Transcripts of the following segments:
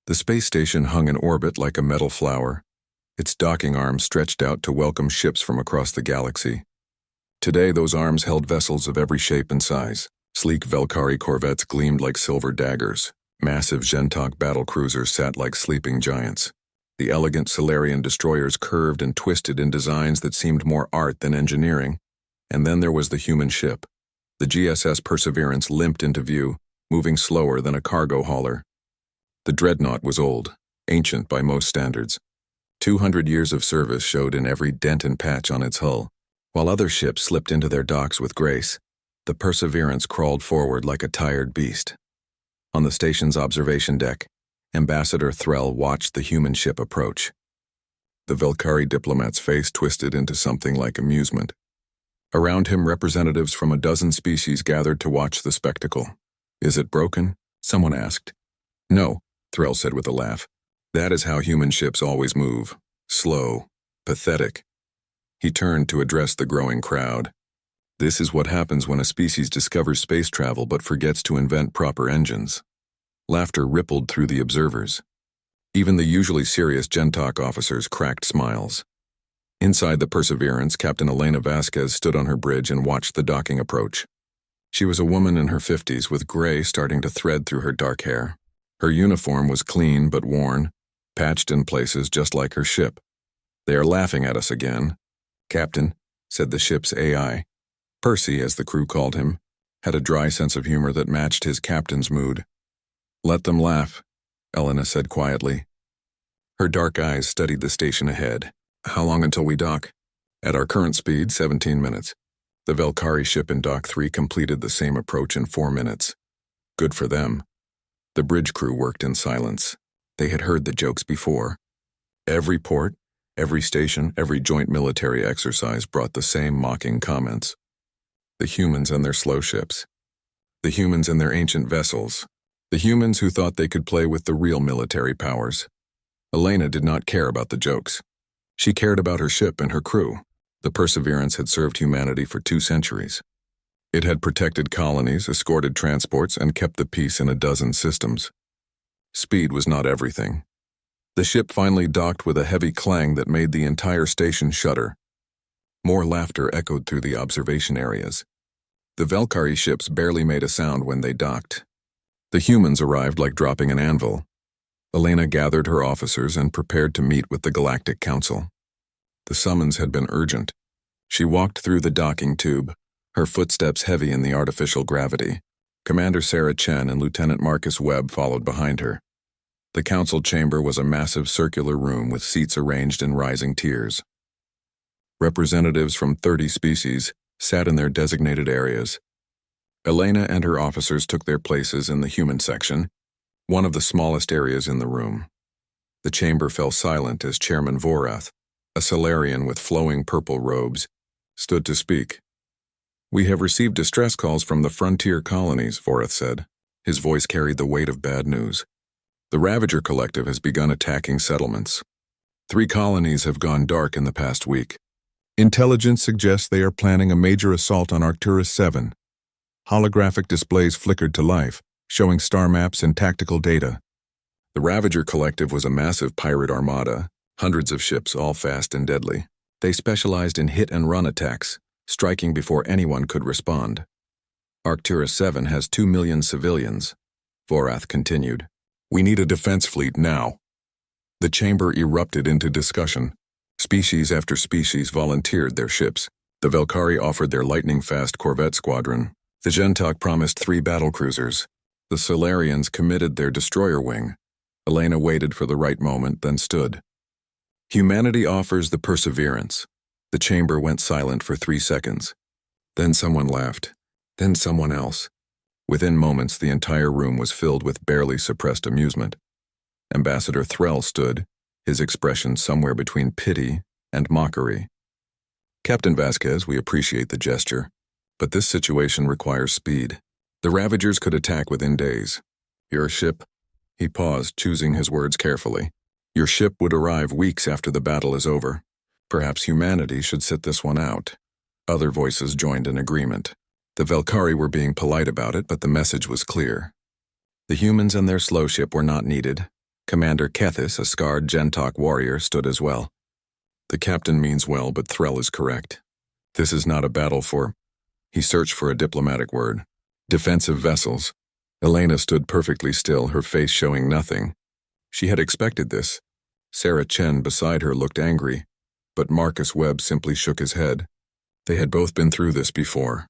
The space station hung in orbit like a metal flower, its docking arms stretched out to welcome ships from across the galaxy. Today, those arms held vessels of every shape and size. Sleek Velkari corvettes gleamed like silver daggers. Massive Gentok battlecruisers sat like sleeping giants. The elegant Solarian destroyers curved and twisted in designs that seemed more art than engineering. And then there was the human ship. The GSS Perseverance limped into view, moving slower than a cargo hauler. The dreadnought was old, ancient by most standards. 200 years of service showed in every dent and patch on its hull. While other ships slipped into their docks with grace, the Perseverance crawled forward like a tired beast. On the station's observation deck, Ambassador Threll watched the human ship approach. The Velkari diplomat's face twisted into something like amusement. Around him, representatives from a dozen species gathered to watch the spectacle. "Is it broken?" someone asked. "No," Threll said with a laugh. "That is how human ships always move. Slow, pathetic." He turned to address the growing crowd. "This is what happens when a species discovers space travel but forgets to invent proper engines." Laughter rippled through the observers. Even the usually serious Gentok officers cracked smiles. Inside the Perseverance, Captain Elena Vasquez stood on her bridge and watched the docking approach. She was a woman in her 50s with gray starting to thread through her dark hair. Her uniform was clean but worn, patched in places just like her ship. "They are laughing at us again, Captain," said the ship's AI. Percy, as the crew called him, had a dry sense of humor that matched his captain's mood. "Let them laugh," Elena said quietly. Her dark eyes studied the station ahead. "How long until we dock?" "At our current speed, 17 minutes. The Velkari ship in Dock 3 completed the same approach in 4 minutes. Good for them." The bridge crew worked in silence. They had heard the jokes before. Every port, every station, every joint military exercise brought the same mocking comments. The humans and their slow ships. The humans and their ancient vessels. The humans who thought they could play with the real military powers. Elena did not care about the jokes. She cared about her ship and her crew. The Perseverance had served humanity for 2 centuries. It had protected colonies, escorted transports, and kept the peace in a dozen systems. Speed was not everything. The ship finally docked with a heavy clang that made the entire station shudder. More laughter echoed through the observation areas. The Velkari ships barely made a sound when they docked. The humans arrived like dropping an anvil. Elena gathered her officers and prepared to meet with the Galactic Council. The summons had been urgent. She walked through the docking tube, her footsteps heavy in the artificial gravity. Commander Sarah Chen and Lieutenant Marcus Webb followed behind her. The council chamber was a massive circular room with seats arranged in rising tiers. Representatives from 30 species sat in their designated areas. Elena and her officers took their places in the human section, one of the smallest areas in the room. The chamber fell silent as Chairman Vorath, a Solarian with flowing purple robes, stood to speak. "We have received distress calls from the frontier colonies," Vorath said. His voice carried the weight of bad news. "The Ravager Collective has begun attacking settlements. 3 colonies have gone dark in the past week. Intelligence suggests they are planning a major assault on Arcturus 7. Holographic displays flickered to life, showing star maps and tactical data. The Ravager Collective was a massive pirate armada, hundreds of ships, all fast and deadly. They specialized in hit-and-run attacks, striking before anyone could respond. Arcturus 7 has 2 million civilians," Vorath continued. "We need a defense fleet now." The chamber erupted into discussion. Species after species volunteered their ships. The Velkari offered their lightning-fast corvette squadron. The Gentok promised 3 battlecruisers. The Solarians committed their destroyer wing. Elena waited for the right moment, then stood. "Humanity offers the Perseverance." The chamber went silent for 3 seconds. Then someone laughed. Then someone else. Within moments, the entire room was filled with barely suppressed amusement. Ambassador Threll stood, his expression somewhere between pity and mockery. "Captain Vasquez, we appreciate the gesture, but this situation requires speed. The Ravagers could attack within days. Your ship..." He paused, choosing his words carefully. "Your ship would arrive weeks after the battle is over. Perhaps humanity should sit this one out." Other voices joined in agreement. The Velkari were being polite about it, but the message was clear. The humans and their slow ship were not needed. Commander Kethis, a scarred Gentok warrior, stood as well. The captain means well, but Threll is correct. This is not a battle for... He searched for a diplomatic word. Defensive vessels. Elena stood perfectly still, her face showing nothing. She had expected this. Sarah Chen beside her looked angry, but Marcus Webb simply shook his head. They had both been through this before.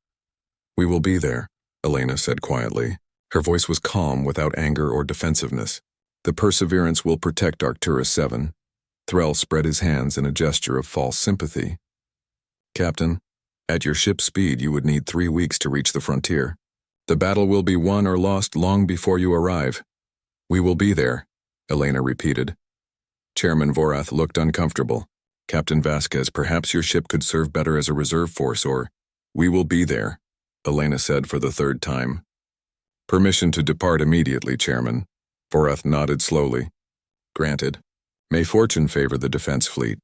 "We will be there," Elena said quietly. Her voice was calm, without anger or defensiveness. "The Perseverance will protect Arcturus 7. Threll spread his hands in a gesture of false sympathy. "Captain, at your ship's speed you would need 3 weeks to reach the frontier. The battle will be won or lost long before you arrive." "We will be there," Elena repeated. Chairman Vorath looked uncomfortable. "Captain Vasquez, perhaps your ship could serve better as a reserve force, or..." "We will be there," Elena said for the 3rd time. "Permission to depart immediately, Chairman." Vorath nodded slowly. "Granted. May fortune favor the defense fleet."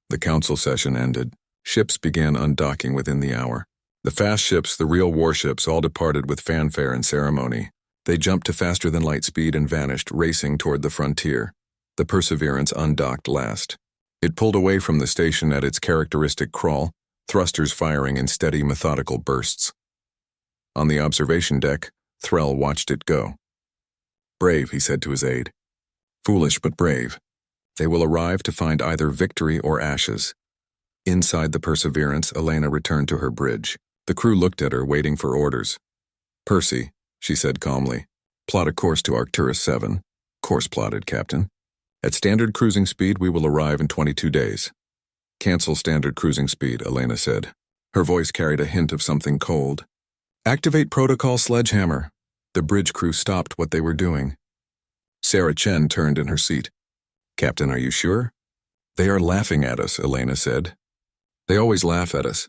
The council session ended. Ships began undocking within the hour. The fast ships, the real warships, all departed with fanfare and ceremony. They jumped to faster-than-light speed and vanished, racing toward the frontier. The Perseverance undocked last. It pulled away from the station at its characteristic crawl, thrusters firing in steady, methodical bursts. On the observation deck, Threll watched it go. "Brave," he said to his aide. "Foolish but brave. They will arrive to find either victory or ashes." Inside the Perseverance, Elena returned to her bridge. The crew looked at her, waiting for orders. "Percy," she said calmly, "plot a course to Arcturus 7. "Course plotted, Captain. At standard cruising speed, we will arrive in 22 days. "Cancel standard cruising speed," Elena said. Her voice carried a hint of something cold. "Activate protocol sledgehammer." The bridge crew stopped what they were doing. Sarah Chen turned in her seat. "Captain, are you sure?" "They are laughing at us," Elena said. "They always laugh at us.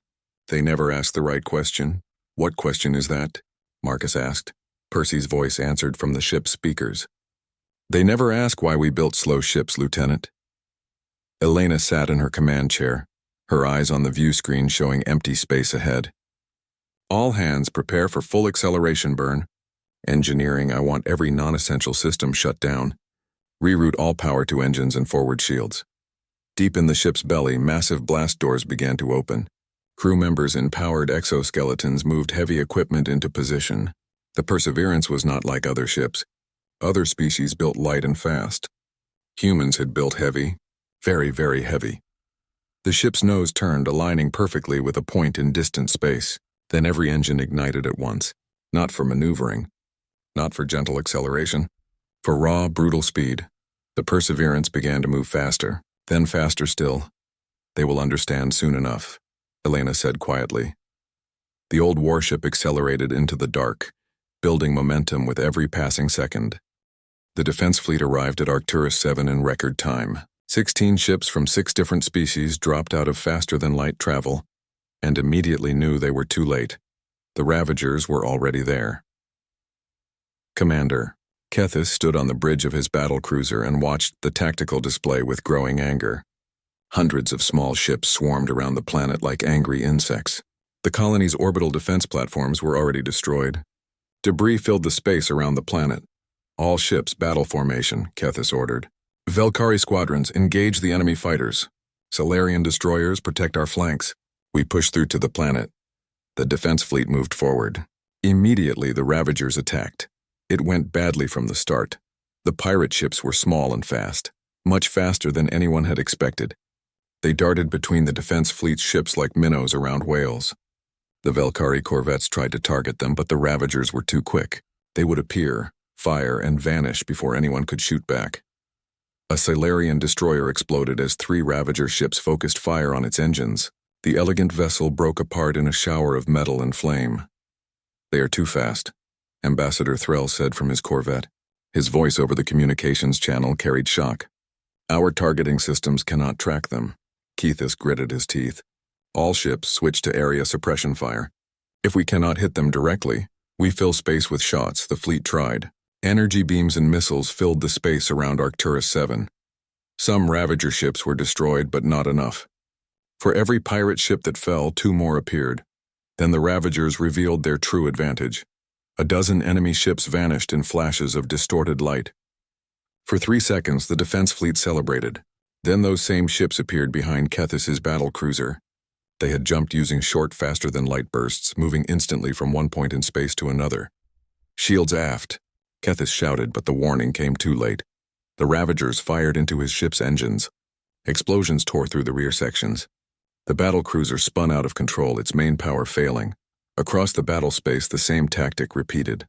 They never ask the right question." "What question is that?" Marcus asked. Percy's voice answered from the ship's speakers. "They never ask why we built slow ships, Lieutenant." Elena sat in her command chair, her eyes on the view screen showing empty space ahead. "All hands prepare for full acceleration burn. Engineering, I want every non-essential system shut down. Reroute all power to engines and forward shields." Deep in the ship's belly, massive blast doors began to open. Crew members in powered exoskeletons moved heavy equipment into position. The Perseverance was not like other ships. Other species built light and fast. Humans had built heavy, very, very heavy. The ship's nose turned, aligning perfectly with a point in distant space. Then every engine ignited at once. Not for maneuvering. Not for gentle acceleration. For raw, brutal speed. The Perseverance began to move faster, then faster still. "They will understand soon enough," Elena said quietly. The old warship accelerated into the dark, building momentum with every passing second. The defense fleet arrived at Arcturus 7 in record time. 16 ships from 6 different species dropped out of faster-than-light travel, and immediately knew they were too late. The Ravagers were already there. Commander Kethis stood on the bridge of his battlecruiser and watched the tactical display with growing anger. Hundreds of small ships swarmed around the planet like angry insects. The colony's orbital defense platforms were already destroyed. Debris filled the space around the planet. "All ships, battle formation," Kethis ordered. "Velkari squadrons, engage the enemy fighters. Solarian destroyers, protect our flanks." We pushed through to the planet. The defense fleet moved forward. Immediately, the Ravagers attacked. It went badly from the start. The pirate ships were small and fast, much faster than anyone had expected. They darted between the defense fleet's ships like minnows around whales. The Velkari corvettes tried to target them, but the Ravagers were too quick. They would appear, fire, and vanish before anyone could shoot back. A Solarian destroyer exploded as 3 Ravager ships focused fire on its engines. The elegant vessel broke apart in a shower of metal and flame. "They are too fast," Ambassador Threll said from his corvette. His voice over the communications channel carried shock. "Our targeting systems cannot track them." Kethis gritted his teeth. "All ships switch to area suppression fire. If we cannot hit them directly, we fill space with shots," the fleet tried. Energy beams and missiles filled the space around Arcturus 7. Some Ravager ships were destroyed, but not enough. For every pirate ship that fell, 2 more appeared. Then the Ravagers revealed their true advantage. A dozen enemy ships vanished in flashes of distorted light. For 3 seconds, the defense fleet celebrated. Then those same ships appeared behind Kethys's battle cruiser. They had jumped using short, faster-than-light bursts, moving instantly from one point in space to another. "Shields aft," Kethys shouted, but the warning came too late. The Ravagers fired into his ship's engines. Explosions tore through the rear sections. The battle cruiser spun out of control, its main power failing. Across the battle space, the same tactic repeated.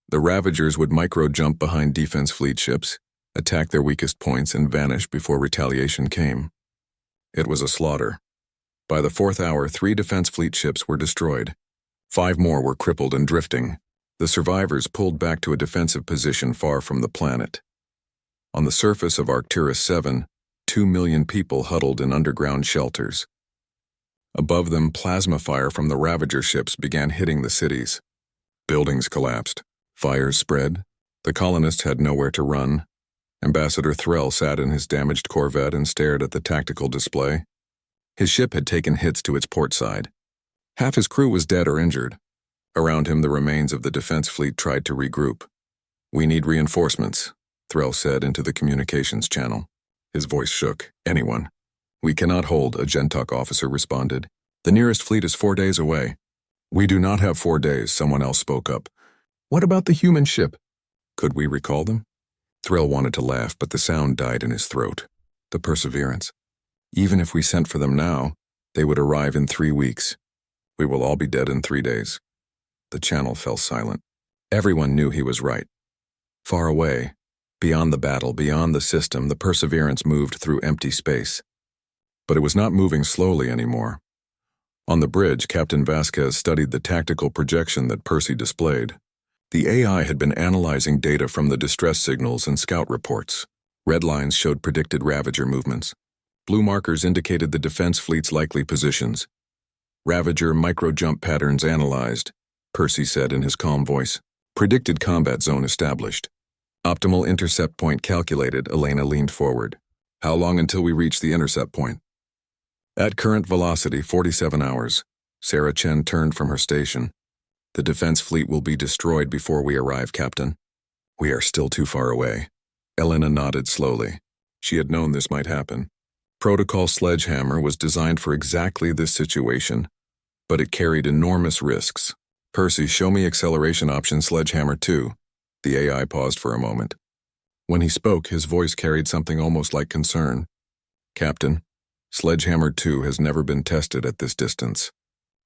The Ravagers would micro-jump behind defense fleet ships, attack their weakest points, and vanish before retaliation came. It was a slaughter. By the 4th hour, 3 defense fleet ships were destroyed. 5 more were crippled and drifting. The survivors pulled back to a defensive position far from the planet. On the surface of Arcturus 7, 2 million people huddled in underground shelters. Above them, plasma fire from the Ravager ships began hitting the cities. Buildings collapsed. Fires spread. The colonists had nowhere to run. Ambassador Threll sat in his damaged Corvette and stared at the tactical display. His ship had taken hits to its port side. Half his crew was dead or injured. Around him, the remains of the defense fleet tried to regroup. "We need reinforcements," Threll said into the communications channel. His voice shook. "Anyone." "We cannot hold," a Gentok officer responded. "The nearest fleet is 4 days away." "We do not have 4 days," someone else spoke up. "What about the human ship? Could we recall them?" Threll wanted to laugh, but the sound died in his throat. "The Perseverance. Even if we sent for them now, they would arrive in 3 weeks. We will all be dead in 3 days." The channel fell silent. Everyone knew he was right. Far away, beyond the battle, beyond the system, the Perseverance moved through empty space. But it was not moving slowly anymore. On the bridge, Captain Vasquez studied the tactical projection that Percy displayed. The AI had been analyzing data from the distress signals and scout reports. Red lines showed predicted Ravager movements. Blue markers indicated the defense fleet's likely positions. "Ravager micro-jump patterns analyzed," Percy said in his calm voice. "Predicted combat zone established. Optimal intercept point calculated." Elena leaned forward. "How long until we reach the intercept point?" "At current velocity, 47 hours. Sarah Chen turned from her station. "The defense fleet will be destroyed before we arrive, Captain." "We are still too far away." Elena nodded slowly. She had known this might happen. Protocol Sledgehammer was designed for exactly this situation, but it carried enormous risks. "Percy, show me acceleration option Sledgehammer 2. The AI paused for a moment. When he spoke, his voice carried something almost like concern. "Captain, Sledgehammer 2 has never been tested at this distance.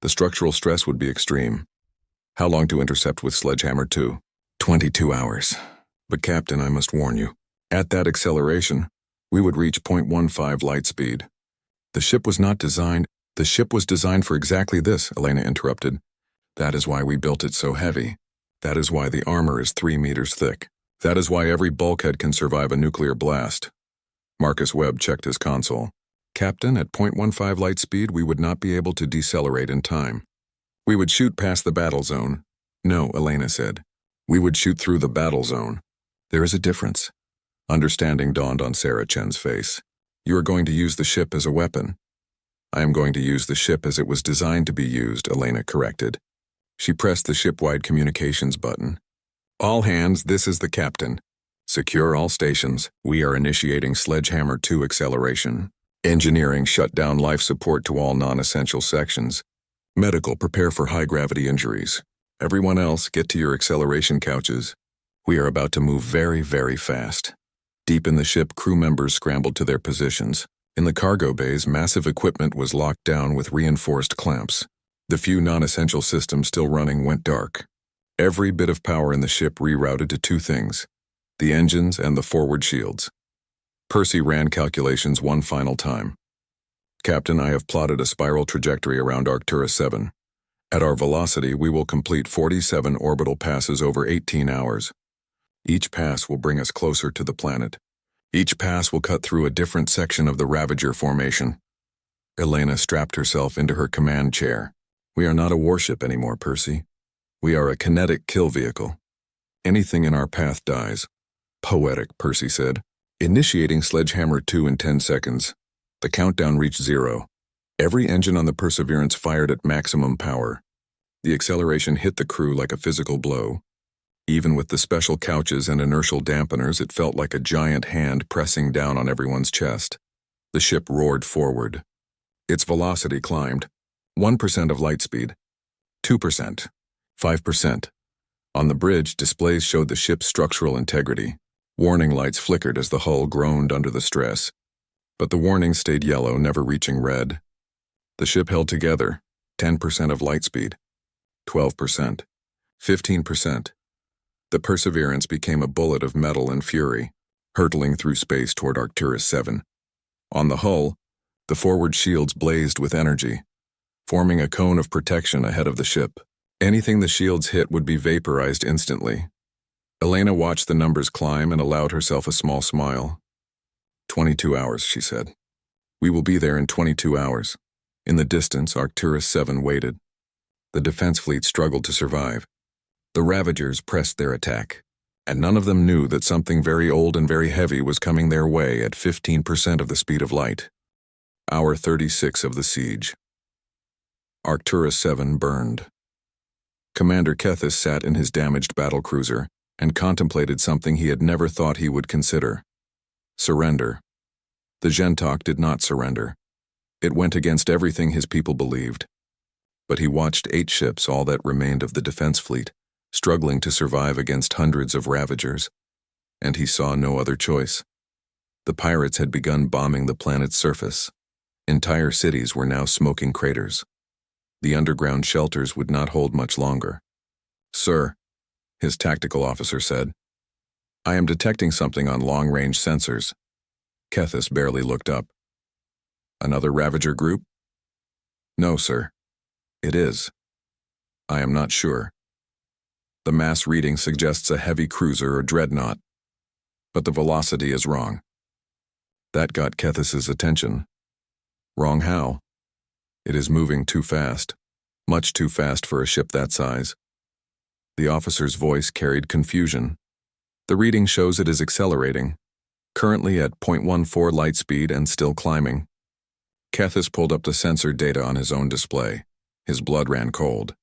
The structural stress would be extreme. How long to intercept with Sledgehammer 2? 22 hours. But Captain, I must warn you, at that acceleration, we would reach 0.15 light speed." The ship was designed for exactly this," Elena interrupted. "That is why we built it so heavy. That is why the armor is 3 meters thick. That is why every bulkhead can survive a nuclear blast." Marcus Webb checked his console. "Captain, at 0.15 light speed, we would not be able to decelerate in time. We would shoot past the battle zone." "No," Elena said. "We would shoot through the battle zone. There is a difference." Understanding dawned on Sarah Chen's face. "You are going to use the ship as a weapon." "I am going to use the ship as it was designed to be used," Elena corrected. She pressed the ship-wide communications button. "All hands, this is the captain. Secure all stations. We are initiating Sledgehammer 2 acceleration. Engineering shut down life support to all non-essential sections. Medical, prepare for high-gravity injuries. Everyone else, get to your acceleration couches. We are about to move very, very fast." Deep in the ship, crew members scrambled to their positions. In the cargo bays, massive equipment was locked down with reinforced clamps. The few non-essential systems still running went dark. Every bit of power in the ship rerouted to 2 things: the engines and the forward shields. Percy ran calculations one final time. "Captain, I have plotted a spiral trajectory around Arcturus 7. At our velocity, we will complete 47 orbital passes over 18 hours. Each pass will bring us closer to the planet. Each pass will cut through a different section of the Ravager formation." Elena strapped herself into her command chair. "We are not a warship anymore, Percy. We are a kinetic kill vehicle. Anything in our path dies." "Poetic," Percy said. "Initiating Sledgehammer 2 in 10 seconds. The countdown reached 0. Every engine on the Perseverance fired at maximum power. The acceleration hit the crew like a physical blow. Even with the special couches and inertial dampeners, it felt like a giant hand pressing down on everyone's chest. The ship roared forward. Its velocity climbed. 1% of light speed. 2%. 5%. On the bridge, displays showed the ship's structural integrity. Warning lights flickered as the hull groaned under the stress. But the warnings stayed yellow, never reaching red. The ship held together. 10% of light speed. 12%. 15%. The Perseverance became a bullet of metal and fury, hurtling through space toward Arcturus 7. On the hull, the forward shields blazed with energy, forming a cone of protection ahead of the ship. Anything the shields hit would be vaporized instantly. Elena watched the numbers climb and allowed herself a small smile. 22 hours, she said. We will be there in 22 hours. In the distance, Arcturus 7 waited. The defense fleet struggled to survive. The Ravagers pressed their attack, and none of them knew that something very old and very heavy was coming their way at 15% of the speed of light. Hour 36 of the siege. Arcturus 7 burned. Commander Kethis sat in his damaged battlecruiser and contemplated something he had never thought he would consider. Surrender. The Gentok did not surrender. It went against everything his people believed. But he watched 8 ships, all that remained of the defense fleet, struggling to survive against hundreds of Ravagers, and he saw no other choice. The pirates had begun bombing the planet's surface. Entire cities were now smoking craters. The underground shelters would not hold much longer. Sir, his tactical officer said, I am detecting something on long-range sensors. Kethis barely looked up. Another Ravager group? No, sir. It is. I am not sure. The mass reading suggests a heavy cruiser or dreadnought, but the velocity is wrong. That got Kethis's attention. Wrong how? It is moving too fast, much too fast for a ship that size. The officer's voice carried confusion. The reading shows it is accelerating, currently at 0.14 light speed and still climbing. Kethis pulled up the sensor data on his own display. His blood ran cold.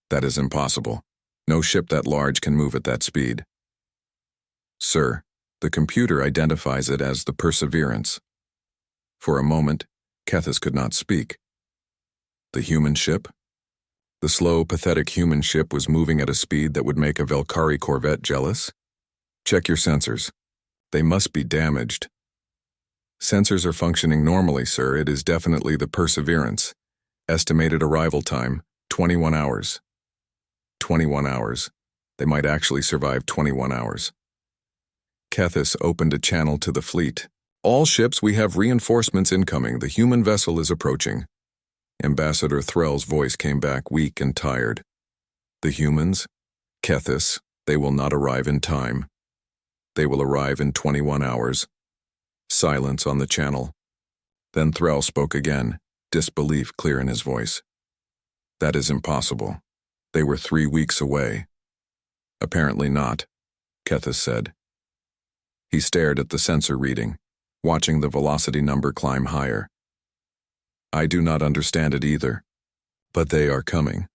That is impossible. No ship that large can move at that speed. Sir, the computer identifies it as the Perseverance. For a moment, Kethis could not speak. The human ship? The slow, pathetic human ship was moving at a speed that would make a Velkari corvette jealous? Check your sensors. They must be damaged. Sensors are functioning normally, sir. It is definitely the Perseverance. Estimated arrival time, 21 hours. 21 hours. They might actually survive 21 hours. Kethis opened a channel to the fleet. All ships, we have reinforcements incoming. The human vessel is approaching. Ambassador Threll's voice came back weak and tired. The humans? Kethis, they will not arrive in time. They will arrive in 21 hours. Silence on the channel. Then Threll spoke again, disbelief clear in his voice. That is impossible. They were 3 weeks away. Apparently not, Kethis said. He stared at the sensor reading, watching the velocity number climb higher. I do not understand it either, but they are coming.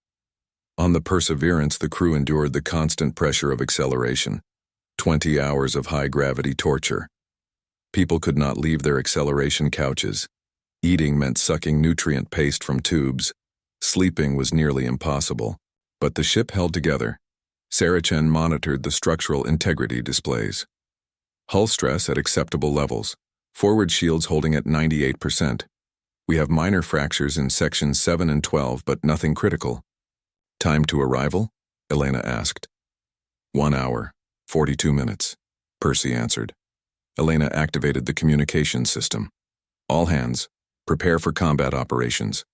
On the Perseverance, the crew endured the constant pressure of acceleration, 20 hours of high-gravity torture. People could not leave their acceleration couches. Eating meant sucking nutrient paste from tubes. Sleeping was nearly impossible. But the ship held together. Saracen monitored the structural integrity displays. Hull stress at acceptable levels. Forward shields holding at 98%. We have minor fractures in sections 7 and 12, but nothing critical. Time to arrival? Elena asked. 1 hour, 42 minutes, Percy answered. Elena activated the communication system. All hands, prepare for combat operations.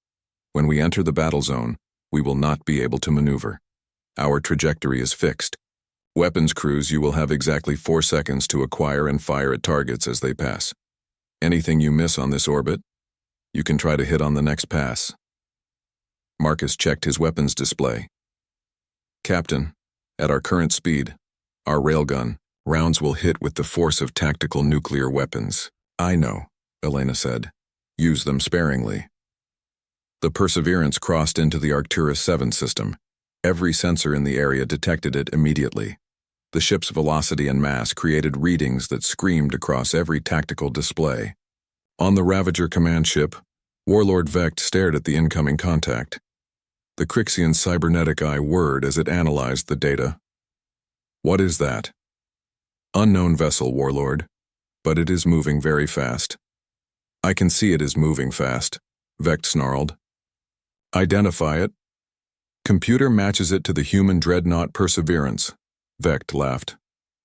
When we enter the battle zone, we will not be able to maneuver. Our trajectory is fixed. Weapons crews, you will have exactly 4 seconds to acquire and fire at targets as they pass. Anything you miss on this orbit, you can try to hit on the next pass. Marcus checked his weapons display. Captain, at our current speed, our railgun, rounds will hit with the force of tactical nuclear weapons. I know, Elena said. Use them sparingly. The Perseverance crossed into the Arcturus 7 system. Every sensor in the area detected it immediately. The ship's velocity and mass created readings that screamed across every tactical display. On the Ravager command ship, Warlord Vect stared at the incoming contact. The Crixian's cybernetic eye whirred as it analyzed the data. "What is that?" "Unknown vessel, Warlord, but it is moving very fast." "I can see it is moving fast," Vect snarled. "Identify it." "Computer matches it to the human dreadnought Perseverance," Vect laughed.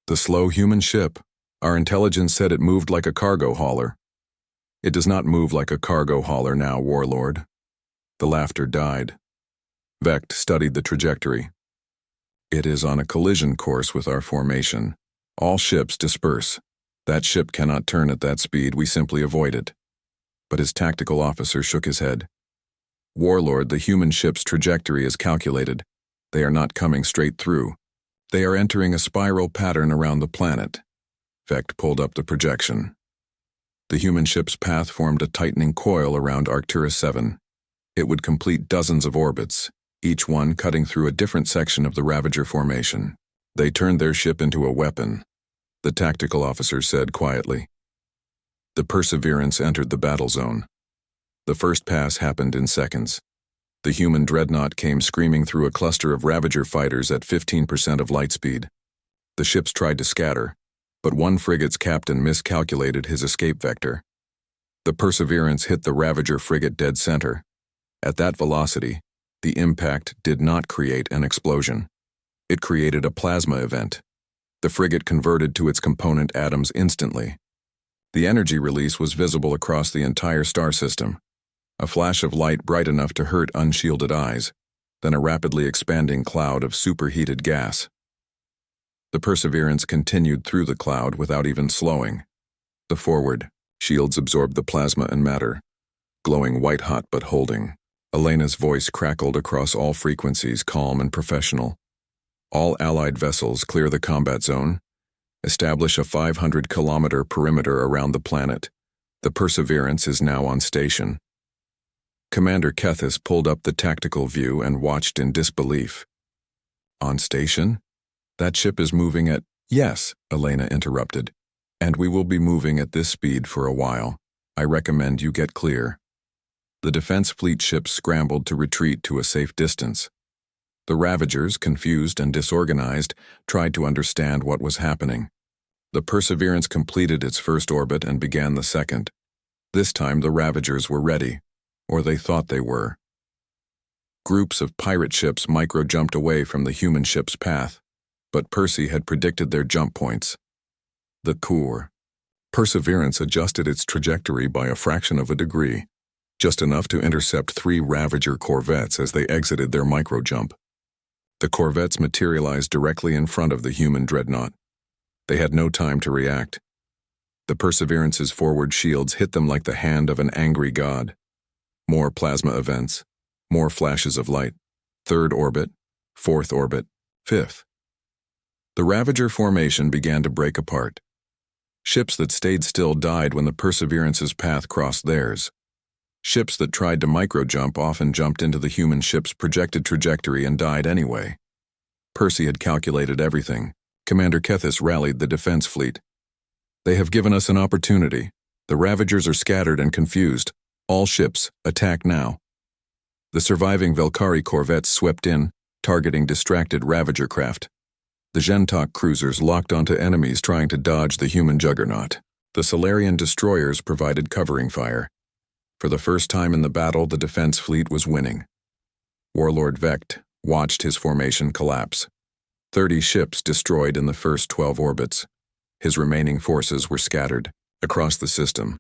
"The slow human ship. Our intelligence said it moved like a cargo hauler." "It does not move like a cargo hauler now, Warlord." The laughter died. Vect studied the trajectory. "It is on a collision course with our formation. All ships disperse. That ship cannot turn at that speed, we simply avoid it." But his tactical officer shook his head. "Warlord, the human ship's trajectory is calculated. They are not coming straight through. They are entering a spiral pattern around the planet." Vect pulled up the projection. The human ship's path formed a tightening coil around Arcturus 7. It would complete dozens of orbits, each one cutting through a different section of the Ravager formation. "They turned their ship into a weapon," the tactical officer said quietly. The Perseverance entered the battle zone. The first pass happened in seconds. The human dreadnought came screaming through a cluster of Ravager fighters at 15% of light speed. The ships tried to scatter, but one frigate's captain miscalculated his escape vector. The Perseverance hit the Ravager frigate dead center. At that velocity, the impact did not create an explosion. It created a plasma event. The frigate converted to its component atoms instantly. The energy release was visible across the entire star system. A flash of light bright enough to hurt unshielded eyes, then a rapidly expanding cloud of superheated gas. The Perseverance continued through the cloud without even slowing. The forward shields absorbed the plasma and matter, glowing white-hot but holding. Elena's voice crackled across all frequencies, calm and professional. "All Allied vessels clear the combat zone. Establish a 500-kilometer perimeter around the planet. The Perseverance is now on station." Commander Kethis pulled up the tactical view and watched in disbelief. "On station? That ship is moving at—" "Yes," Elena interrupted. "And we will be moving at this speed for a while. I recommend you get clear." The Defense Fleet ships scrambled to retreat to a safe distance. The Ravagers, confused and disorganized, tried to understand what was happening. The Perseverance completed its first orbit and began the second. This time the Ravagers were ready, or they thought they were. Groups of pirate ships micro-jumped away from the human ship's path, but Percy had predicted their jump points. The core. Perseverance adjusted its trajectory by a fraction of a degree, just enough to intercept 3 Ravager corvettes as they exited their micro-jump. The corvettes materialized directly in front of the human dreadnought. They had no time to react. The Perseverance's forward shields hit them like the hand of an angry god. More plasma events, more flashes of light. 3rd orbit, 4th orbit, 5th. The Ravager formation began to break apart. Ships that stayed still died when the Perseverance's path crossed theirs. Ships that tried to micro-jump often jumped into the human ship's projected trajectory and died anyway. Percy had calculated everything. Commander Kethis rallied the defense fleet. "They have given us an opportunity. The Ravagers are scattered and confused. All ships, attack now." The surviving Velkari corvettes swept in, targeting distracted Ravager craft. The Gentok cruisers locked onto enemies trying to dodge the human juggernaut. The Solarian destroyers provided covering fire. For the first time in the battle, the defense fleet was winning. Warlord Vect watched his formation collapse. 30 ships destroyed in the first 12 orbits. His remaining forces were scattered across the system,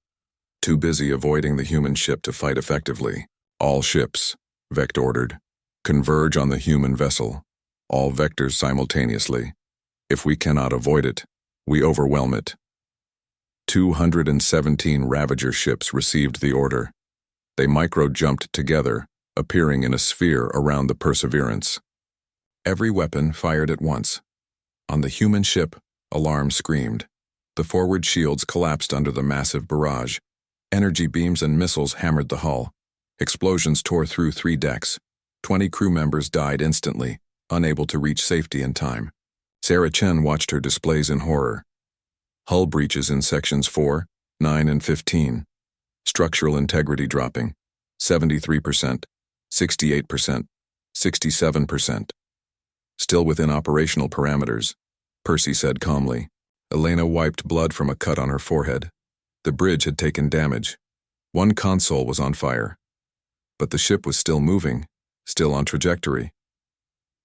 too busy avoiding the human ship to fight effectively. "All ships," Vect ordered, "converge on the human vessel. All vectors simultaneously. If we cannot avoid it, we overwhelm it." 217 Ravager ships received the order. They micro-jumped together, appearing in a sphere around the Perseverance. Every weapon fired at once. On the human ship, alarm screamed. The forward shields collapsed under the massive barrage. Energy beams and missiles hammered the hull. Explosions tore through 3 decks. 20 crew members died instantly, unable to reach safety in time. Sarah Chen watched her displays in horror. Hull breaches in sections 4, 9, and 15. Structural integrity dropping. 73%, 68%, 67%. Still within operational parameters, Percy said calmly. Elena wiped blood from a cut on her forehead. The bridge had taken damage. One console was on fire. But the ship was still moving, still on trajectory.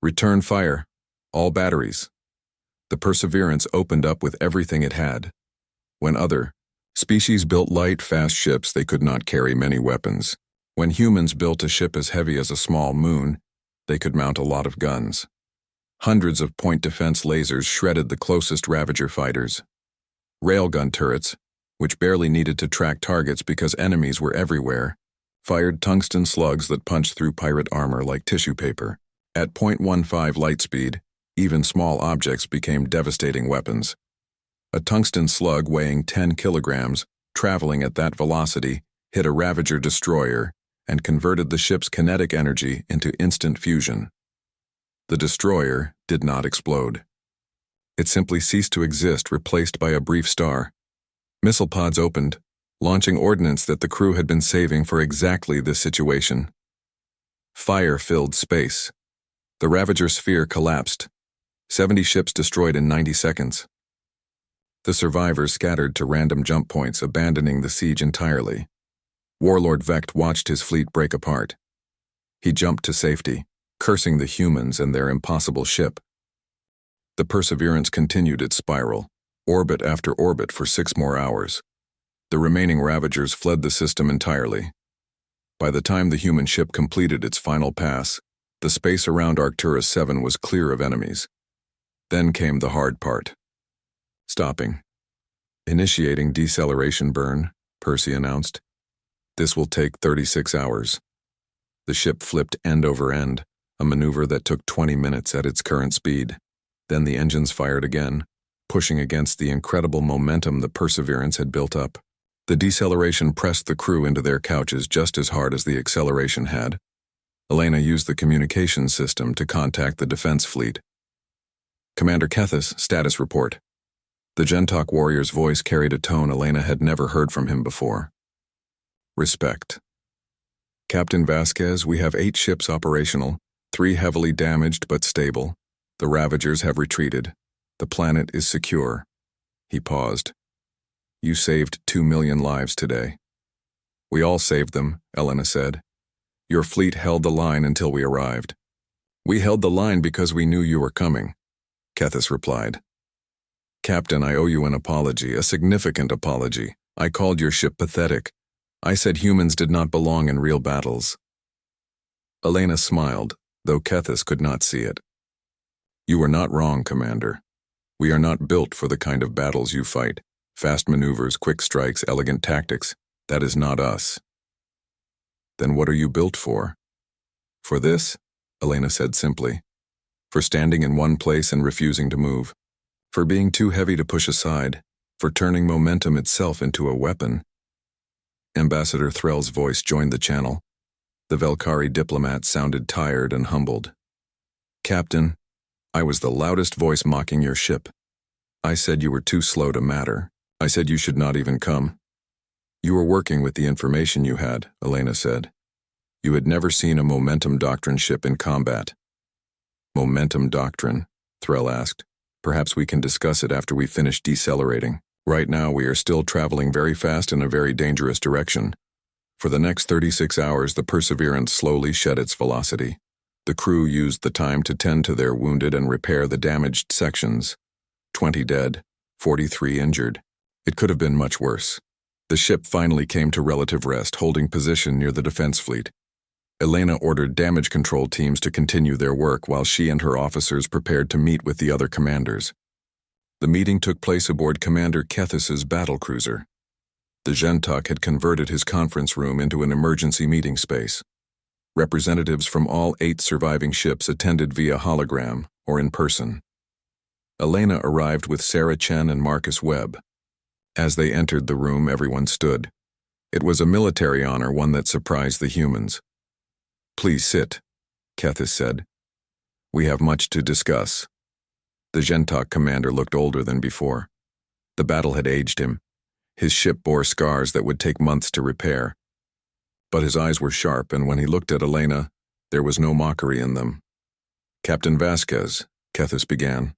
Return fire. All batteries. The Perseverance opened up with everything it had. When other species built light, fast ships, they could not carry many weapons. When humans built a ship as heavy as a small moon, they could mount a lot of guns. Hundreds of point defense lasers shredded the closest Ravager fighters. Railgun turrets, which barely needed to track targets because enemies were everywhere, fired tungsten slugs that punched through pirate armor like tissue paper. At 0.15 light speed, even small objects became devastating weapons. A tungsten slug weighing 10 kilograms, traveling at that velocity, hit a Ravager destroyer and converted the ship's kinetic energy into instant fusion. The destroyer did not explode. It simply ceased to exist, replaced by a brief star. Missile pods opened, launching ordnance that the crew had been saving for exactly this situation. Fire filled space. The Ravager sphere collapsed. 70 ships destroyed in 90 seconds. The survivors scattered to random jump points, abandoning the siege entirely. Warlord Vect watched his fleet break apart. He jumped to safety, cursing the humans and their impossible ship. The Perseverance continued its spiral, orbit after orbit for 6 more hours. The remaining Ravagers fled the system entirely. By the time the human ship completed its final pass, the space around Arcturus 7 was clear of enemies. Then came the hard part. Stopping. Initiating deceleration burn, Percy announced. This will take 36 hours. The ship flipped end over end, a maneuver that took 20 minutes at its current speed. Then the engines fired again, pushing against the incredible momentum the Perseverance had built up. The deceleration pressed the crew into their couches just as hard as the acceleration had. Elena used the communications system to contact the defense fleet. Commander Kethis, status report. The Gentok warrior's voice carried a tone Elena had never heard from him before. Respect. Captain Vasquez, we have 8 ships operational, 3 heavily damaged but stable. The Ravagers have retreated. The planet is secure. He paused. You saved 2 million lives today. We all saved them, Elena said. Your fleet held the line until we arrived. We held the line because we knew you were coming, Kethis replied. Captain, I owe you an apology, a significant apology. I called your ship pathetic. I said humans did not belong in real battles. Elena smiled, though Kethis could not see it. You are not wrong, Commander. We are not built for the kind of battles you fight. Fast maneuvers, quick strikes, elegant tactics. That is not us. Then what are you built for? For this, Elena said simply. For standing in one place and refusing to move. For being too heavy to push aside. For turning momentum itself into a weapon. Ambassador Threll's voice joined the channel. The Velkari diplomat sounded tired and humbled. Captain, I was the loudest voice mocking your ship. I said you were too slow to matter. I said you should not even come. You were working with the information you had, Elena said. You had never seen a momentum doctrine ship in combat. Momentum doctrine, Threll asked. Perhaps we can discuss it after we finish decelerating. Right now we are still traveling very fast in a very dangerous direction. For the next 36 hours, the Perseverance slowly shed its velocity. The crew used the time to tend to their wounded and repair the damaged sections. 20 dead, 43 injured. It could have been much worse. The ship finally came to relative rest, holding position near the defense fleet. Elena ordered damage control teams to continue their work while she and her officers prepared to meet with the other commanders. The meeting took place aboard Commander Kethis's battlecruiser. The Gentok had converted his conference room into an emergency meeting space. Representatives from all 8 surviving ships attended via hologram or in person. Elena arrived with Sarah Chen and Marcus Webb. As they entered the room, everyone stood. It was a military honor, one that surprised the humans. Please sit, Kethis said. We have much to discuss. The Gentok commander looked older than before. The battle had aged him. His ship bore scars that would take months to repair. But his eyes were sharp, and when he looked at Elena, there was no mockery in them. "Captain Vasquez," Kethis began,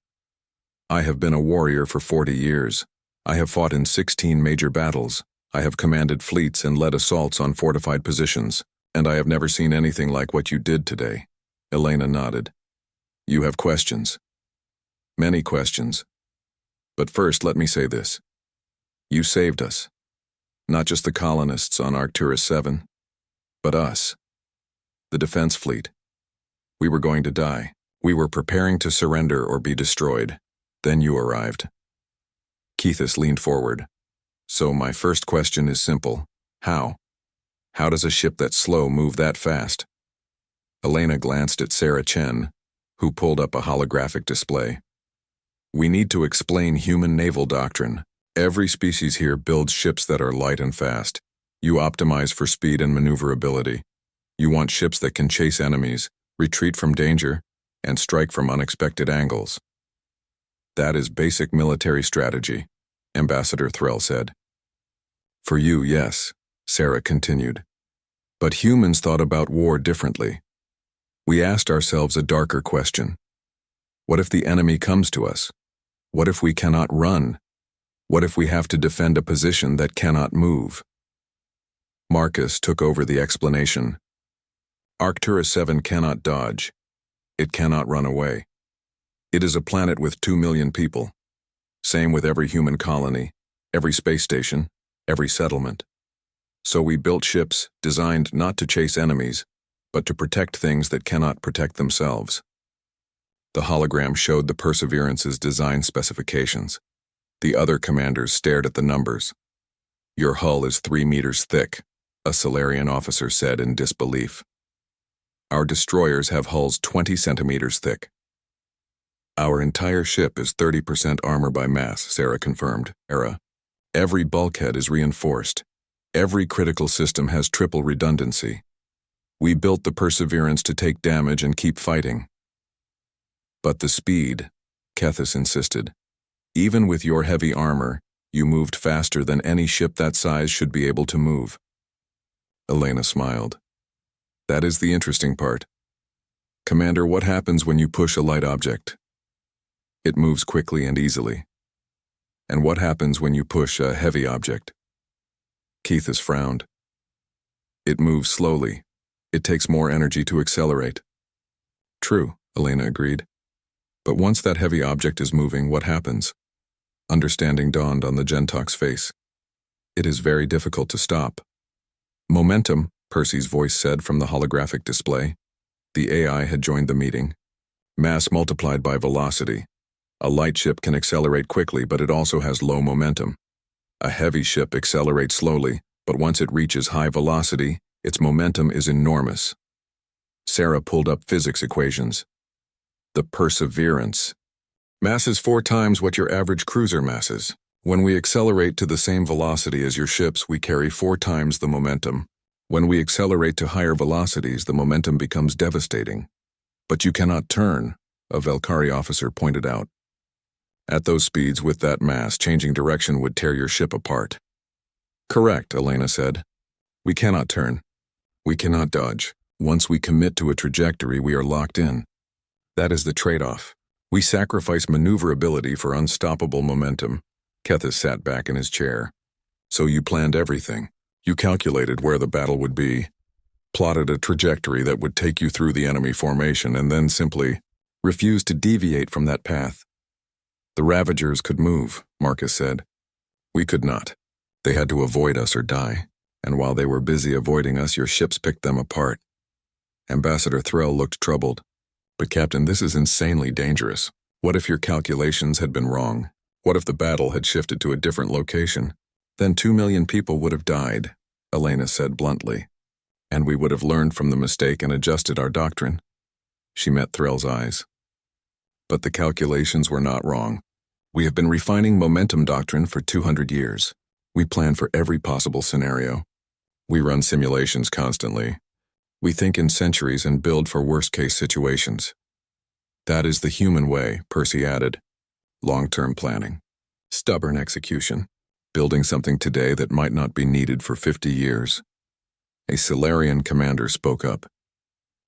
"I have been a warrior for 40 years. I have fought in 16 major battles. I have commanded fleets and led assaults on fortified positions, and I have never seen anything like what you did today." Elena nodded. "You have questions. Many questions. But first, let me say this. You saved us. Not just the colonists on Arcturus 7, but us. The defense fleet. We were going to die. We were preparing to surrender or be destroyed. Then you arrived." Kethis leaned forward. "So my first question is simple. How? How does a ship that's slow move that fast?" Elena glanced at Sarah Chen, who pulled up a holographic display. "We need to explain human naval doctrine. Every species here builds ships that are light and fast. You optimize for speed and maneuverability. You want ships that can chase enemies, retreat from danger, and strike from unexpected angles. That is basic military strategy," Ambassador Threll said. "For you, yes," Sarah continued. "But humans thought about war differently. We asked ourselves a darker question. What if the enemy comes to us? What if we cannot run? What if we have to defend a position that cannot move?" Marcus took over the explanation. "Arcturus 7 cannot dodge. It cannot run away. It is a planet with 2 million people. Same with every human colony, every space station, every settlement. So we built ships designed not to chase enemies, but to protect things that cannot protect themselves." The hologram showed the Perseverance's design specifications. The other commanders stared at the numbers. "Your hull is 3 meters thick," a Solarian officer said in disbelief. "Our destroyers have hulls 20 centimeters thick." "Our entire ship is 30% armor by mass," Sarah confirmed. "Every bulkhead is reinforced. Every critical system has triple redundancy. We built the Perseverance to take damage and keep fighting." "But the speed," Kethis insisted. "Even with your heavy armor, you moved faster than any ship that size should be able to move." Elena smiled. "That is the interesting part. Commander, what happens when you push a light object? It moves quickly and easily. And what happens when you push a heavy object?" Kethis frowned. "It moves slowly. It takes more energy to accelerate." "True," Elena agreed. "But once that heavy object is moving, what happens?" Understanding dawned on the Gentok's face. "It is very difficult to stop." "Momentum," Percy's voice said from the holographic display. The AI had joined the meeting. "Mass multiplied by velocity. A light ship can accelerate quickly, but it also has low momentum. A heavy ship accelerates slowly, but once it reaches high velocity, its momentum is enormous." Sarah pulled up physics equations. "The Perseverance. Mass is 4 times what your average cruiser mass is. When we accelerate to the same velocity as your ships, we carry 4 times the momentum. When we accelerate to higher velocities, the momentum becomes devastating. But you cannot turn," a Velkari officer pointed out. "At those speeds, with that mass, changing direction would tear your ship apart." "Correct," Elena said. "We cannot turn. We cannot dodge. Once we commit to a trajectory, we are locked in. That is the trade-off. We sacrifice maneuverability for unstoppable momentum." Kethis sat back in his chair. "So you planned everything. You calculated where the battle would be, plotted a trajectory that would take you through the enemy formation, and then simply refused to deviate from that path." "The Ravagers could move," Marcus said. "We could not. They had to avoid us or die, and while they were busy avoiding us, your ships picked them apart." Ambassador Threll looked troubled. "But Captain, this is insanely dangerous. What if your calculations had been wrong? What if the battle had shifted to a different location? Then 2 million people would have died," Elena said bluntly. "And we would have learned from the mistake and adjusted our doctrine." She met Threll's eyes. "But the calculations were not wrong. We have been refining momentum doctrine for 200 years. We plan for every possible scenario. We run simulations constantly. We think in centuries and build for worst-case situations. That is the human way, Percy added. Long-term planning. Stubborn execution. Building something today that might not be needed for 50 years. A Solarian commander spoke up.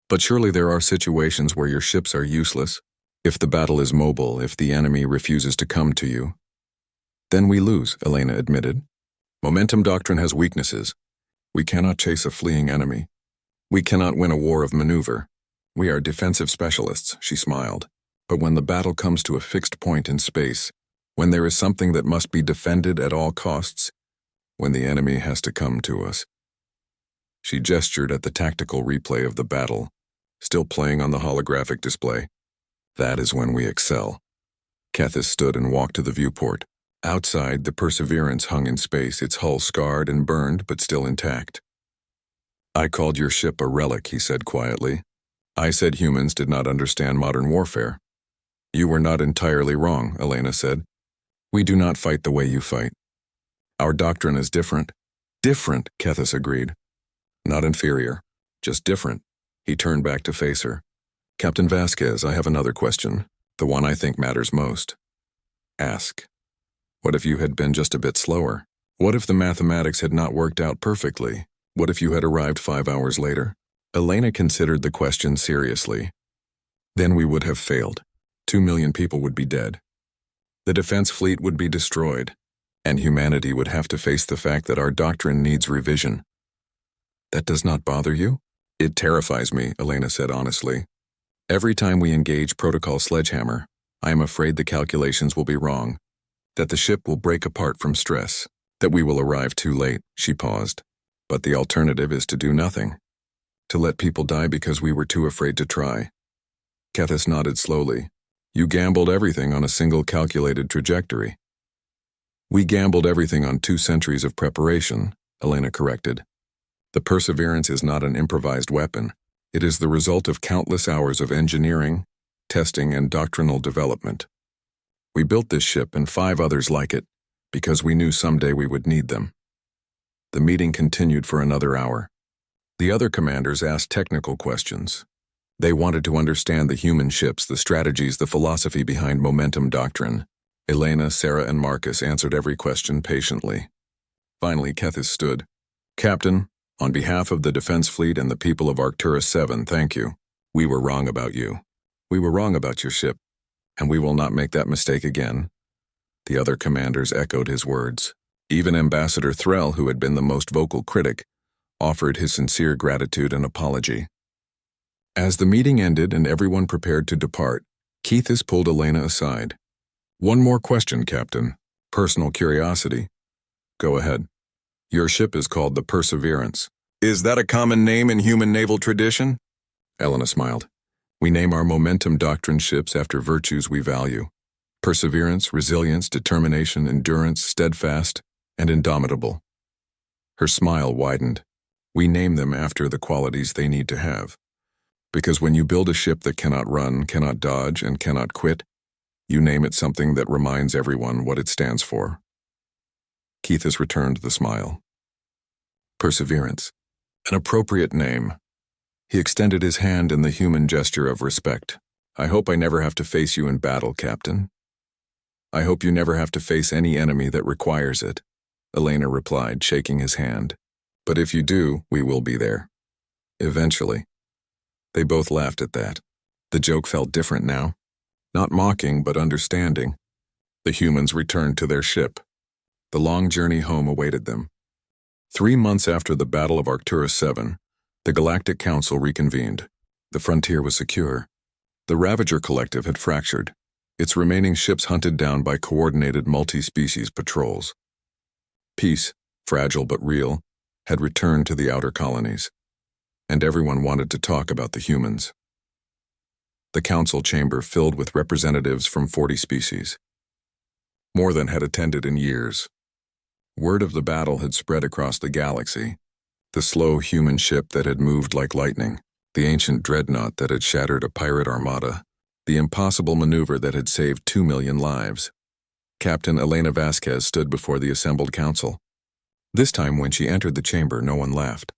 But surely there are situations where your ships are useless. If the battle is mobile, if the enemy refuses to come to you. Then we lose, Elena admitted. Momentum doctrine has weaknesses. We cannot chase a fleeing enemy. We cannot win a war of maneuver. We are defensive specialists, she smiled. But when the battle comes to a fixed point in space, when there is something that must be defended at all costs, when the enemy has to come to us. She gestured at the tactical replay of the battle, still playing on the holographic display. That is when we excel. Kethis stood and walked to the viewport. Outside, the Perseverance hung in space, its hull scarred and burned, but still intact. I called your ship a relic, he said quietly. I said humans did not understand modern warfare. You were not entirely wrong, Elena said. We do not fight the way you fight. Our doctrine is different. Different, Kethis agreed. Not inferior, just different. He turned back to face her. Captain Vasquez, I have another question, the one I think matters most. Ask. What if you had been just a bit slower? What if the mathematics had not worked out perfectly? What if you had arrived 5 hours later? Elena considered the question seriously. Then we would have failed. 2 million people would be dead. The defense fleet would be destroyed, and humanity would have to face the fact that our doctrine needs revision. That does not bother you? It terrifies me, Elena said honestly. Every time we engage Protocol Sledgehammer, I am afraid the calculations will be wrong, that the ship will break apart from stress, that we will arrive too late, she paused. But the alternative is to do nothing. To let people die because we were too afraid to try. Kethis nodded slowly. You gambled everything on a single calculated trajectory. We gambled everything on 2 centuries of preparation, Elena corrected. The Perseverance is not an improvised weapon. It is the result of countless hours of engineering, testing, and doctrinal development. We built this ship and 5 others like it, because we knew someday we would need them. The meeting continued for another hour. The other commanders asked technical questions. They wanted to understand the human ships, the strategies, the philosophy behind momentum doctrine. Elena, Sarah, and Marcus answered every question patiently. Finally, Kethis stood. Captain, on behalf of the Defense Fleet and the people of Arcturus 7, thank you. We were wrong about you. We were wrong about your ship, and we will not make that mistake again. The other commanders echoed his words. Even Ambassador Threll, who had been the most vocal critic, offered his sincere gratitude and apology. As the meeting ended and everyone prepared to depart, Kethis pulled Elena aside. One more question, Captain. Personal curiosity. Go ahead. Your ship is called the Perseverance. Is that a common name in human naval tradition? Elena smiled. We name our momentum doctrine ships after virtues we value. Perseverance, resilience, determination, endurance, steadfast, and indomitable. Her smile widened. We name them after the qualities they need to have. Because when you build a ship that cannot run, cannot dodge, and cannot quit, you name it something that reminds everyone what it stands for. Kethis returned the smile. Perseverance. An appropriate name. He extended his hand in the human gesture of respect. I hope I never have to face you in battle, Captain. I hope you never have to face any enemy that requires it, Elena replied, shaking his hand. But if you do, we will be there. Eventually. They both laughed at that. The joke felt different now. Not mocking, but understanding. The humans returned to their ship. The long journey home awaited them. 3 months after the Battle of Arcturus 7, the Galactic Council reconvened. The frontier was secure. The Ravager Collective had fractured, its remaining ships hunted down by coordinated multi-species patrols. Peace, fragile but real, had returned to the outer colonies, and everyone wanted to talk about the humans. The council chamber filled with representatives from 40 species. More than had attended in years. Word of the battle had spread across the galaxy. The slow human ship that had moved like lightning, the ancient dreadnought that had shattered a pirate armada, the impossible maneuver that had saved 2 million lives. Captain Elena Vasquez stood before the assembled council. This time when she entered the chamber, no one laughed.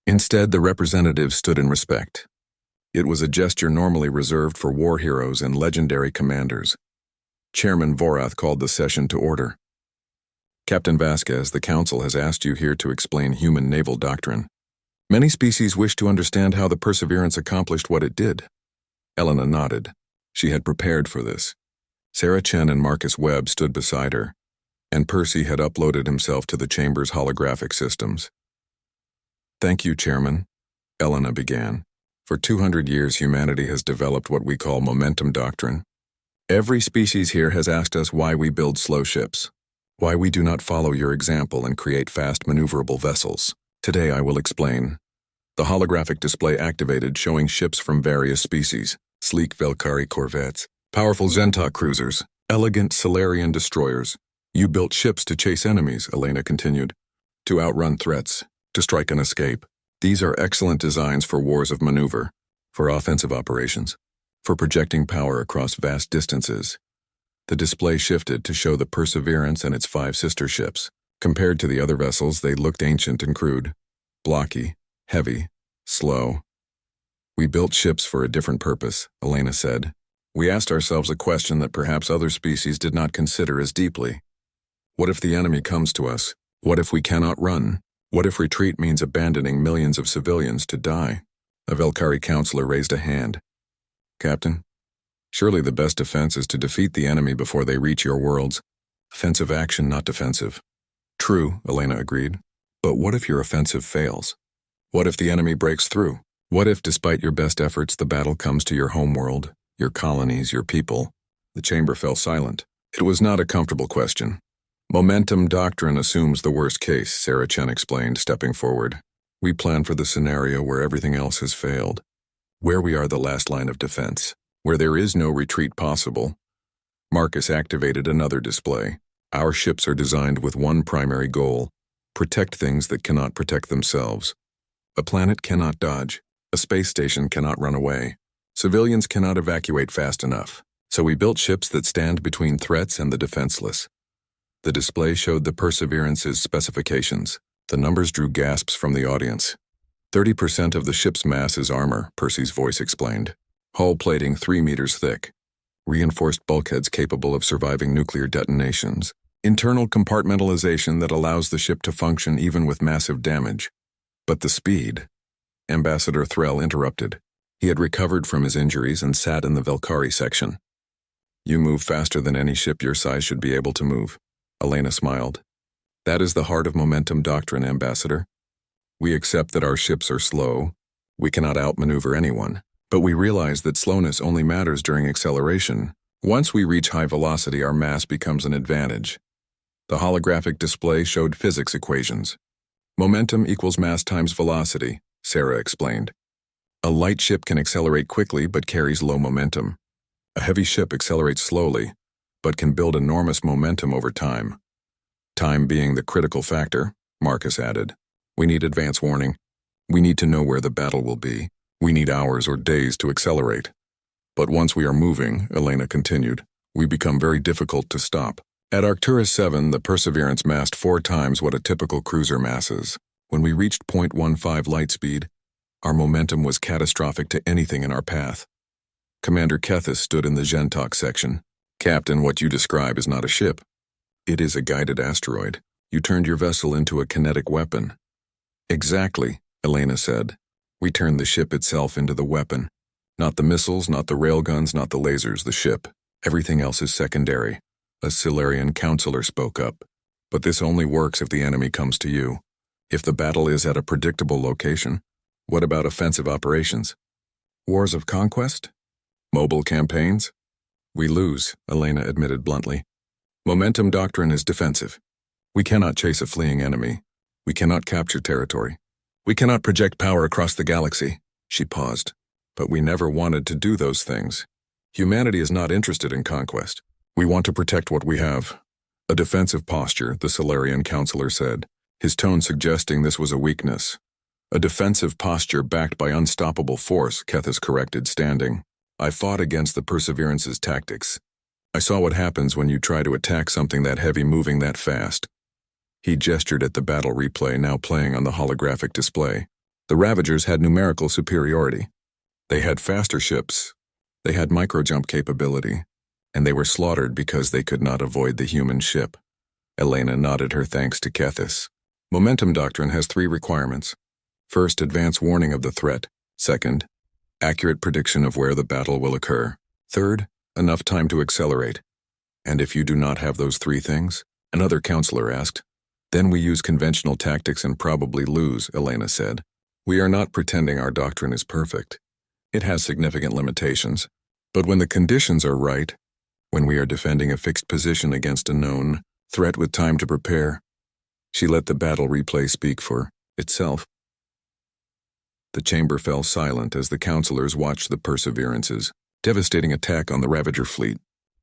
Instead, the representatives stood in respect. It was a gesture normally reserved for war heroes and legendary commanders. Chairman Vorath called the session to order. Captain Vasquez, the Council has asked you here to explain human naval doctrine. Many species wish to understand how the Perseverance accomplished what it did. Elena nodded. She had prepared for this. Sarah Chen and Marcus Webb stood beside her, and Percy had uploaded himself to the chamber's holographic systems. Thank you, Chairman, Elena began. For 200 years, humanity has developed what we call momentum doctrine. Every species here has asked us why we build slow ships, why we do not follow your example and create fast maneuverable vessels. Today I will explain. The holographic display activated, showing ships from various species, sleek Velkari corvettes, powerful Zentok cruisers, elegant Solarian destroyers. You built ships to chase enemies, Elena continued, to outrun threats, to strike and escape. These are excellent designs for wars of maneuver, for offensive operations, for projecting power across vast distances. The display shifted to show the Perseverance and its 5 sister ships. Compared to the other vessels, they looked ancient and crude, blocky, heavy, slow. We built ships for a different purpose, Elena said. We asked ourselves a question that perhaps other species did not consider as deeply. What if the enemy comes to us? What if we cannot run? What if retreat means abandoning millions of civilians to die? A Velkari counselor raised a hand. Captain, surely the best defense is to defeat the enemy before they reach your worlds. Offensive action, not defensive. True, Elena agreed. But what if your offensive fails? What if the enemy breaks through? What if, despite your best efforts, the battle comes to your homeworld, your colonies, your people? The chamber fell silent. It was not a comfortable question. Momentum doctrine assumes the worst case, Sarah Chen explained, stepping forward. We plan for the scenario where everything else has failed, where we are the last line of defense, where there is no retreat possible. Marcus activated another display. Our ships are designed with one primary goal: protect things that cannot protect themselves. A planet cannot dodge. A space station cannot run away. Civilians cannot evacuate fast enough. So we built ships that stand between threats and the defenseless. The display showed the Perseverance's specifications. The numbers drew gasps from the audience. 30% of the ship's mass is armor, Percy's voice explained. Hull plating 3 meters thick. Reinforced bulkheads capable of surviving nuclear detonations. Internal compartmentalization that allows the ship to function even with massive damage. But the speed... Ambassador Threll interrupted. He had recovered from his injuries and sat in the Velkari section. You move faster than any ship your size should be able to move. Elena smiled. That is the heart of momentum doctrine, Ambassador. We accept that our ships are slow. We cannot outmaneuver anyone. But we realize that slowness only matters during acceleration. Once we reach high velocity, our mass becomes an advantage. The holographic display showed physics equations. Momentum equals mass times velocity, Sarah explained. A light ship can accelerate quickly but carries low momentum. A heavy ship accelerates slowly, but can build enormous momentum over time. Time being the critical factor, Marcus added. We need advance warning. We need to know where the battle will be. We need hours or days to accelerate. But once we are moving, Elena continued, we become very difficult to stop. At Arcturus 7, the Perseverance massed 4 times what a typical cruiser masses. When we reached 0.15 light speed, our momentum was catastrophic to anything in our path. Commander Kethis stood in the Gentok section. Captain, what you describe is not a ship. It is a guided asteroid. You turned your vessel into a kinetic weapon. Exactly, Elena said. We turned the ship itself into the weapon. Not the missiles, not the railguns, not the lasers, the ship. Everything else is secondary. A Solarian counselor spoke up. But this only works if the enemy comes to you. If the battle is at a predictable location, what about offensive operations? Wars of conquest? Mobile campaigns? We lose, Elena admitted bluntly. Momentum doctrine is defensive. We cannot chase a fleeing enemy. We cannot capture territory. We cannot project power across the galaxy. She paused. But we never wanted to do those things. Humanity is not interested in conquest. We want to protect what we have. A defensive posture, the Solarian counselor said, his tone suggesting this was a weakness. A defensive posture backed by unstoppable force, Kethis corrected, standing. I fought against the Perseverance's tactics. I saw what happens when you try to attack something that heavy moving that fast. He gestured at the battle replay now playing on the holographic display. The Ravagers had numerical superiority. They had faster ships. They had microjump capability, and they were slaughtered because they could not avoid the human ship. Elena nodded her thanks to Kethis. Momentum doctrine has 3 requirements. First, advance warning of the threat. Second, accurate prediction of where the battle will occur. Third, enough time to accelerate. And if you do not have those 3 things, another counselor asked, then we use conventional tactics and probably lose, Elena said. We are not pretending our doctrine is perfect. It has significant limitations. But when the conditions are right, when we are defending a fixed position against a known threat with time to prepare, she let the battle replay speak for itself. The chamber fell silent as the counselors watched the Perseverance's devastating attack on the Ravager fleet,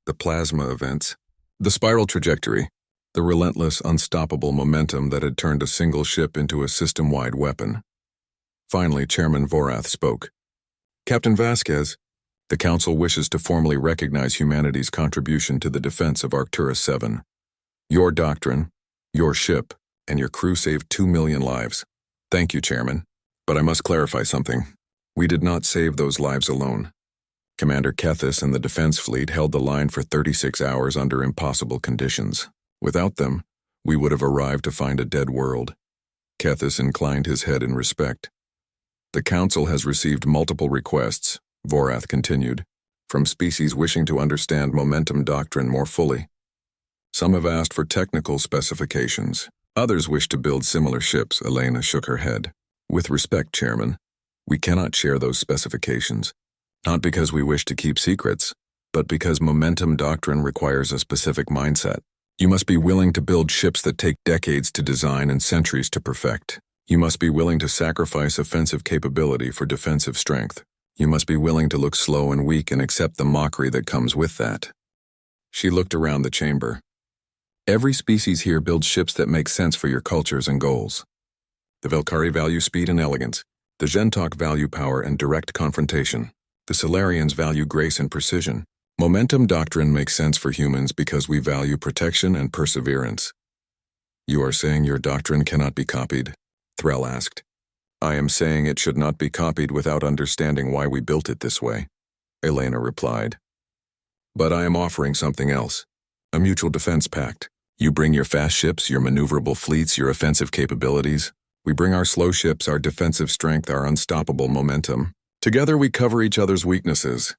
the plasma events, the spiral trajectory, the relentless, unstoppable momentum that had turned a single ship into a system-wide weapon. Finally, Chairman Vorath spoke. Captain Vasquez, the Council wishes to formally recognize humanity's contribution to the defense of Arcturus 7. Your doctrine, your ship, and your crew saved 2 million lives. Thank you, Chairman. But I must clarify something. We did not save those lives alone. Commander Kethis and the defense fleet held the line for 36 hours under impossible conditions. Without them, we would have arrived to find a dead world. Kethis inclined his head in respect. The Council has received multiple requests, Vorath continued, from species wishing to understand momentum doctrine more fully. Some have asked for technical specifications. Others wish to build similar ships, Elena shook her head. With respect, Chairman, we cannot share those specifications. Not because we wish to keep secrets, but because momentum doctrine requires a specific mindset. You must be willing to build ships that take decades to design and centuries to perfect. You must be willing to sacrifice offensive capability for defensive strength. You must be willing to look slow and weak and accept the mockery that comes with that. She looked around the chamber. Every species here builds ships that make sense for your cultures and goals. The Velkari value speed and elegance. The Gentok value power and direct confrontation. The Solarians value grace and precision. Momentum doctrine makes sense for humans because we value protection and perseverance. You are saying your doctrine cannot be copied? Threll asked. I am saying it should not be copied without understanding why we built it this way, Elena replied. But I am offering something else. A mutual defense pact. You bring your fast ships, your maneuverable fleets, your offensive capabilities. We bring our slow ships, our defensive strength, our unstoppable momentum. Together we cover each other's weaknesses.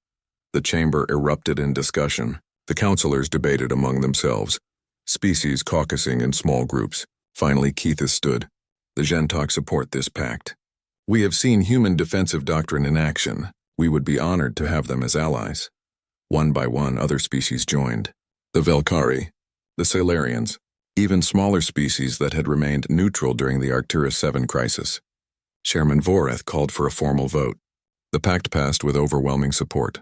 The chamber erupted in discussion. The counselors debated among themselves, species caucusing in small groups. Finally, Kethis stood. The Gentok support this pact. We have seen human defensive doctrine in action. We would be honored to have them as allies. One by one, other species joined. The Velkari, the Solarians, even smaller species that had remained neutral during the Arcturus 7 crisis. Chairman Vorath called for a formal vote. The pact passed with overwhelming support.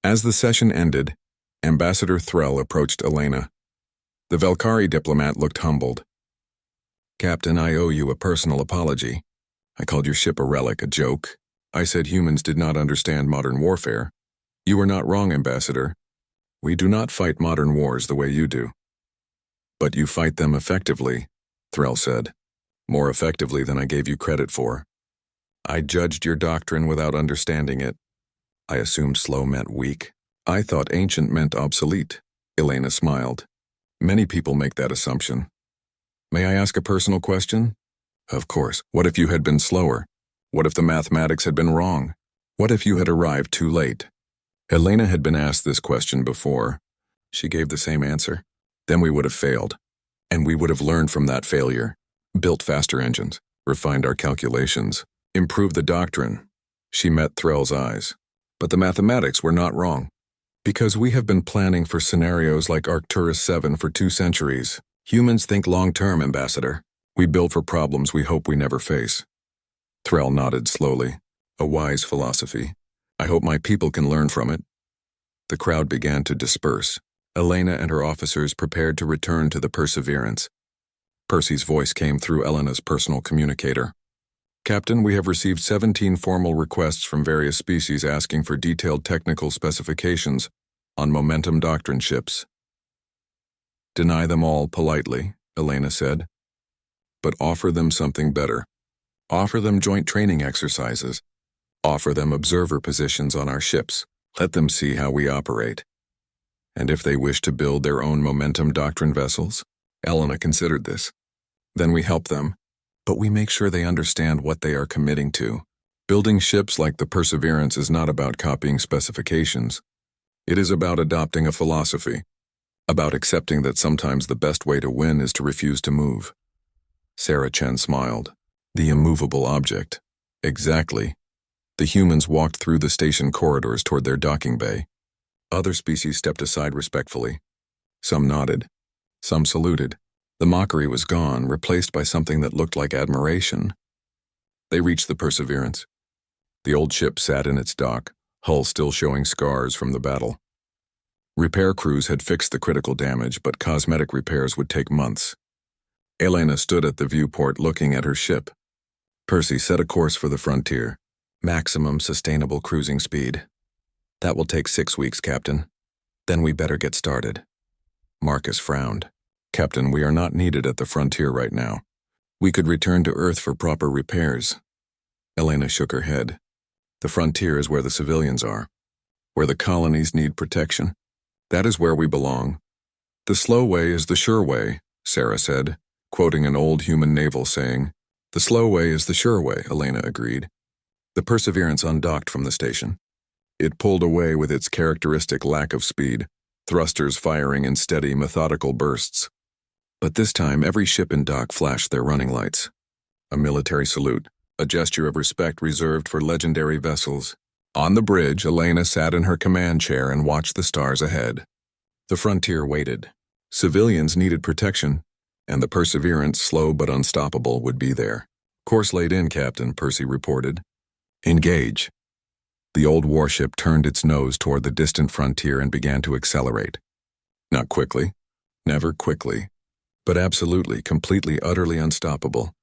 As the session ended, Ambassador Threll approached Elena. The Velkari diplomat looked humbled. Captain, I owe you a personal apology. I called your ship a relic, a joke. I said humans did not understand modern warfare. You were not wrong, Ambassador. We do not fight modern wars the way you do. But you fight them effectively, Threll said. More effectively than I gave you credit for. I judged your doctrine without understanding it. I assumed slow meant weak. I thought ancient meant obsolete. Elena smiled. Many people make that assumption. May I ask a personal question? Of course. What if you had been slower? What if the mathematics had been wrong? What if you had arrived too late? Elena had been asked this question before. She gave the same answer. Then we would have failed. And we would have learned from that failure. Built faster engines. Refined our calculations. Improved the doctrine. She met Threll's eyes. But the mathematics were not wrong. Because we have been planning for scenarios like Arcturus 7 for 2 centuries. Humans think long-term, Ambassador. We build for problems we hope we never face. Threll nodded slowly. A wise philosophy. I hope my people can learn from it. The crowd began to disperse. Elena and her officers prepared to return to the Perseverance. Percy's voice came through Elena's personal communicator. Captain, we have received 17 formal requests from various species asking for detailed technical specifications on momentum doctrine ships. Deny them all politely, Elena said. But offer them something better. Offer them joint training exercises. Offer them observer positions on our ships. Let them see how we operate. And if they wish to build their own momentum doctrine vessels, Elena considered this. Then we help them, but we make sure they understand what they are committing to. Building ships like the Perseverance is not about copying specifications. It is about adopting a philosophy, about accepting that sometimes the best way to win is to refuse to move. Sarah Chen smiled. The immovable object. Exactly. The humans walked through the station corridors toward their docking bay. Other species stepped aside respectfully. Some nodded. Some saluted. The mockery was gone, replaced by something that looked like admiration. They reached the Perseverance. The old ship sat in its dock, hull still showing scars from the battle. Repair crews had fixed the critical damage, but cosmetic repairs would take months. Elena stood at the viewport looking at her ship. Percy set a course for the frontier. Maximum sustainable cruising speed. That will take 6 weeks, Captain. Then we better get started. Marcus frowned. Captain, we are not needed at the frontier right now. We could return to Earth for proper repairs. Elena shook her head. The frontier is where the civilians are, where the colonies need protection. That is where we belong. The slow way is the sure way, Sarah said, quoting an old human naval saying. The slow way is the sure way, Elena agreed. The Perseverance undocked from the station. It pulled away with its characteristic lack of speed, thrusters firing in steady, methodical bursts. But this time, every ship in dock flashed their running lights. A military salute, a gesture of respect reserved for legendary vessels. On the bridge, Elena sat in her command chair and watched the stars ahead. The frontier waited. Civilians needed protection, and the Perseverance, slow but unstoppable, would be there. Course laid in, Captain, Percy reported. Engage. The old warship turned its nose toward the distant frontier and began to accelerate. Not quickly, never quickly, but absolutely, completely, utterly unstoppable.